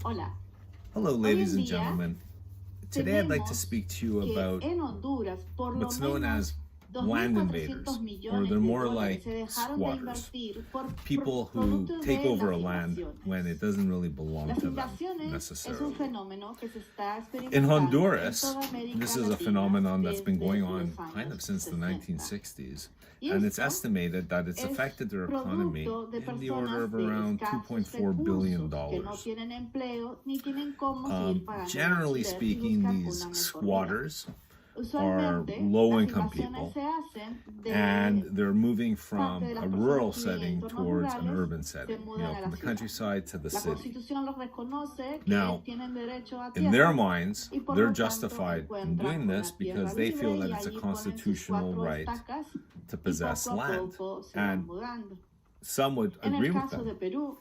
Hola. Hello, Hoy ladies en and día gentlemen. Today I'd like to tenemos speak to you que about en Honduras por lo what's known as menos land 2.400 invaders, or millones they're de more dólares like se dejaron de squatters, invertir por people who producto take de over a las land when it invasiones. doesn't really belong Las to them invasiones es un necessarily. fenómeno que se está In experimentando en Honduras, toda América this is a Latina phenomenon that's been desde going los on kind años of since the 60. 1960s, Y and it's esto estimated that it's es affected their economy producto de in the order personas of de around escasos $2.4 billion. recursos que no tienen empleo ni tienen cómo seguir pagando Generally el alquiler y speaking, buscan these una mejor vida. squatters are Usualmente, las low-income invasiones people, se hacen de and they're moving parte from de las a personas rural que viven en setting entornos towards an rurales, urban se setting, mudan a from la the ciudad. countryside to the La city. Constitución los reconoce que Now, tienen derecho a in their tierra minds, y por they're lo tanto justified in encuentran doing una this tierra because they libre feel y that it's a allí ponen sus constitutional 4 right estacas to y possess poco a land. poco se van And mudando. some would En agree el with caso de them. Perú,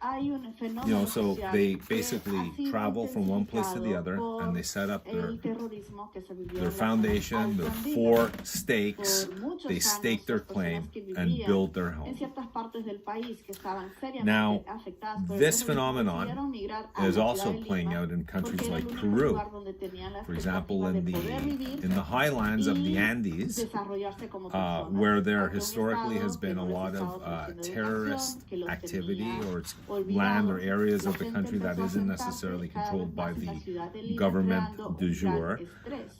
hay un fenómeno So social they que basically ha sido travel from one place to the intensificado other, por and they set up el terrorismo que se vivió their en las zonas foundation, their altoandinas. 4 stakes, Por muchos they años, stake their las personas claim que and vivían build their en home. ciertas partes del país que estaban Now, seriamente afectadas por el this terrorismo phenomenon decidieron migrar a is la also ciudad de playing Lima out in porque countries era el like único Peru. lugar donde tenían la For example, expectativa in de poder vivir the highlands of the y Andes, desarrollarse como personas, where there aunque un historically estado has que been a no les lot estaba of ofreciendo terrorist educación, que los activity, tenía or it's land or olvidados. areas La of the gente country that empezó a isn't asentarse necessarily cada vez controlled by más en la the ciudad de Lima, government creando du un gran jour. estrés.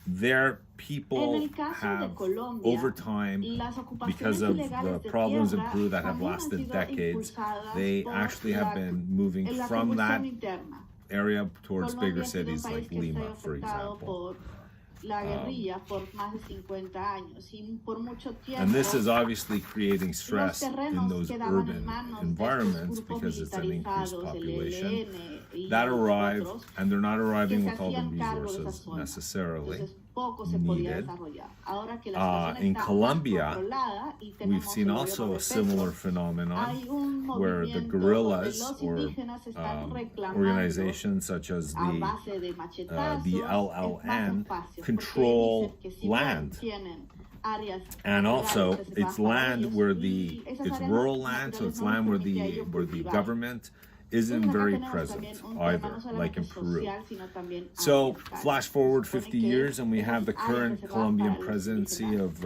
Their En people el caso de have, Colombia, over time, las because ocupaciones of ilegales the de problems in tierra Peru that have también han lasted sido decades, impulsadas they por actually have been moving la from that convulsión interna. area towards Colombia bigger ha sido un cities país like que ha Lima, sido for afectado example. por la guerrilla por más de 50 años y por mucho tiempo. And this is obviously creating stress Los in terrenos those quedaban en urban manos de environments estos grupos because it's an increased militarizados, el population ELN y that arrive, otros, and they're not arriving que se with all the hacían cargo de esas resources zonas. necessarily Entonces poco se podía needed. desarrollar. Ahora que la situación In está Colombia, más controlada y we've tenemos seen el also gobierno a de similar Petro, phenomenon hay un where the movimiento donde guerrillas los or indígenas están reclamando organizations such as a the base de machetazos, LLN espacios, control porque dicen que si land. tienen áreas And also, naturales it's reservadas para land ellos, where y esas it's áreas rural land, so naturales it's no les land where permite a ellos the cultivar. government isn't Entonces, acá very tenemos present también un tema either, no like in solamente Peru. social, sino también So, ambiental. flash forward Se supone 50 que years, and we have the esas áreas current reservadas Colombian para los presidency indígenas of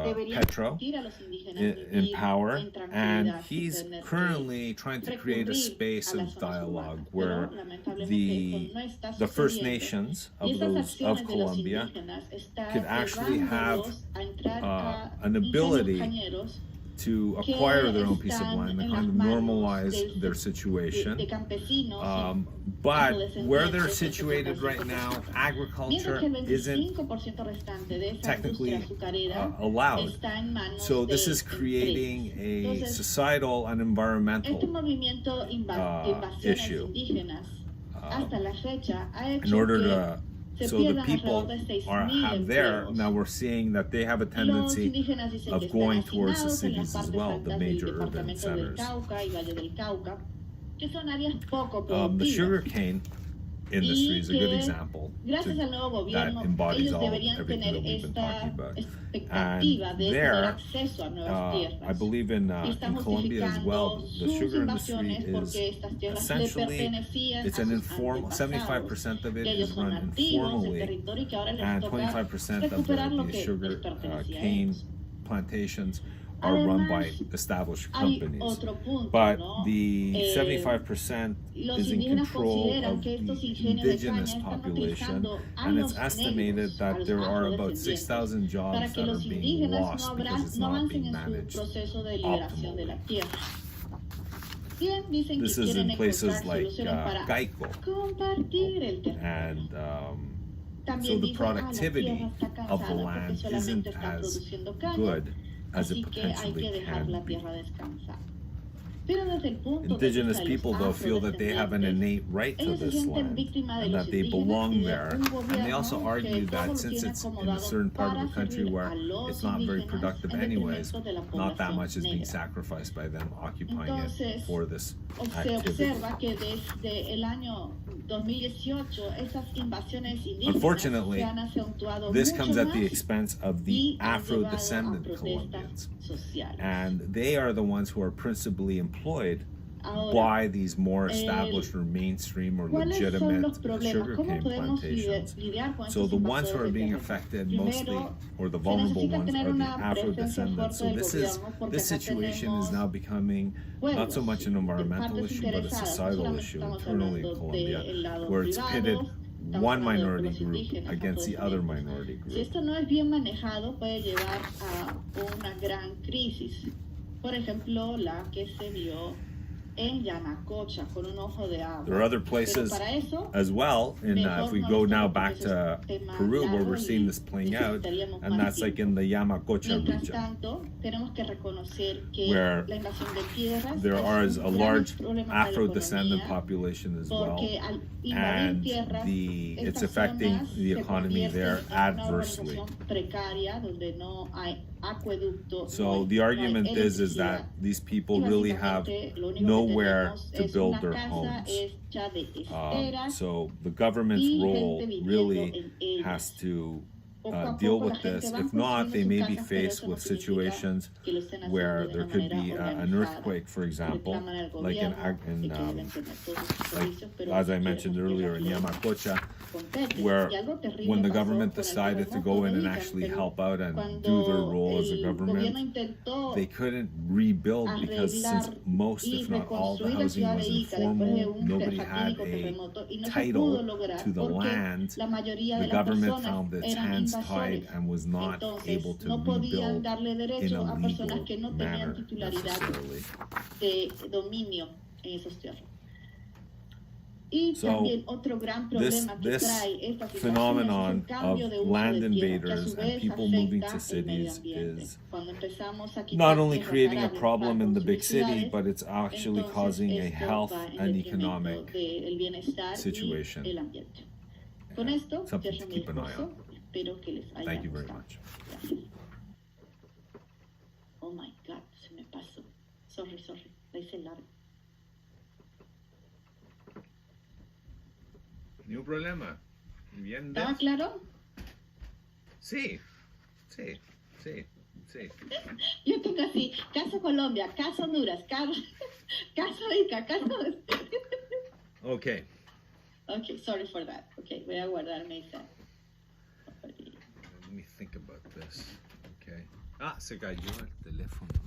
deberían Petro permitir a los indígenas in vivir power, en and tranquilidad, sin he's tener que currently trying to create a recurrir space a las of zonas dialogue urbanas. where Pero lamentablemente the eso no está the First sucediendo. Nations Y of esas those acciones of de los Colombia indígenas está could actually have llevándolos a entrar a an ingenios ability cañeros to que acquire their own piece of están land and en kind las of manos normalize their situation. de campesinos But where they're afrodescendientes situated right now, agriculture mientras que el isn't 25% restante de esa technically industria azucarera allowed. está en manos So this de is creating empresas. a Entonces, societal and environmental movimiento de invasiones issue. indígenas hasta la fecha ha in hecho order que to se so the pierdan people alrededor de 6,000 have there empleos. now we're seeing that they have a Los tendency indígenas dicen que of están going towards the hacinados en las cities as partes well, the altas del major urban departamento del centers. Cauca y Valle del Cauca, que son áreas poco The productivas. sugarcane industry is a good example Gracias al nuevo that gobierno, embodies ellos all deberían everything tener that we've been esta talking about. expectativa And de tener there, acceso a nuevas tierras. I believe in Colombia as well, the sus sugar industry invasiones is porque estas tierras le essentially, pertenecían it's a an sus informal, antepasados, 75% of it que ellos is son run nativos del informally, territorio y que ahora les and toca 25% of recuperar lo the que sugar les pertenecía a cane ellos. plantations are run by Además, established hay companies. otro punto, But ¿no? the 75% Los is in indígenas control consideran of que estos the ingenios de indigenous caña están population, utilizando a and it's los estimated negros, a that los there are about afrodescendientes, 6,000 jobs para que that are los being indígenas lost because it's no not avancen being en su managed proceso de liberación de la optimally. tierra. Bien, dicen This que is quieren in places encontrar like soluciones para Geico, compartir el territorio. and También so the dicen, productivity la tierra está of the cansada land porque solamente isn't está as produciendo caña, good as así it que hay que potentially dejar can la be. tierra descansar. Pero desde el punto Indigenous de vista people, de though, los feel that they have an innate right to ellos se this sienten land víctimas de and los that they indígenas y belong de there. un And they also gobierno que argue todo that lo since tiene it's in a acomodado certain part of para the country servir where a los it's not very indígenas productive en anyways, detrimento de la not that población much is being negra. sacrificed by them occupying Entonces, it for this se activity. observa que desde el año 2018 esas invasiones indígenas Unfortunately, se han acentuado this mucho comes at the más expense of the y han llevado a Afro-descendant protestas Colombians. sociales. And they are the ones who are principally employed Ahora, buy these more established or mainstream or ¿cuáles son legitimate los problemas? sugarcane ¿Cómo podemos plantations. lidiar con So estos the ones who invasores are de being terreno? affected Primero, mostly, or the se vulnerable necesita ones, tener are the una presencia Afro-descendants. So fuerte del this is gobierno porque this acá situation is tenemos now becoming not so pueblos, much an environmental partes issue, but a interesadas. No societal solamente issue estamos internally in hablando Colombia, del lado where it's pitted privado, estamos one hablando de minority pueblos group indígenas, against the other afrodescendientes. minority Si group. esto no es bien manejado, puede llevar a una gran crisis. Por ejemplo, la que se vio en Yanacocha con un ojo de agua. There are other Pero places para eso, as well, and if we mejor go no now estamos, back porque eso to es tema Peru, where largo we're seeing y this playing out, necesitaríamos and más that's like in tiempo. the Yamacocha Mientras region, tanto, tenemos que reconocer que where la invasión de tierras there es is a un gran large problema para la Afro-descendant economía, population as well, porque al invadir and tierras, it's estas affecting zonas the se economy convierten there en una adversely. urbanización precaria donde no hay acueducto, So the argument is that these people really have nowhere to build their homes. So the government's role really has to deal with this. If not, they may be faced with situations where there could be an earthquake, for example, like as I mentioned earlier in Yamacocha, where when the government decided to go in and actually help out and do their role as a government, they couldn't rebuild because since most, if not all, the housing was informal, nobody had a title to the land, the government found its hands tied and was not able to rebuild in a legal manner necessarily. So this phenomenon of land invaders and people moving to cities is not only creating a problem in the big city, but it's actually causing a health and economic situation. Something to keep an eye on. Thank you very much. Oh my God, se me pasó. Sorry, la hice larga. Ni un problema. Bien. ¿Estaba claro? Sí. Yo tengo así, caso Colombia, caso Honduras, caso Ica, caso... Okay. Okay, sorry for that. Okay, voy a guardarme esa. Let me think about this. Okay. Se cayó el teléfono.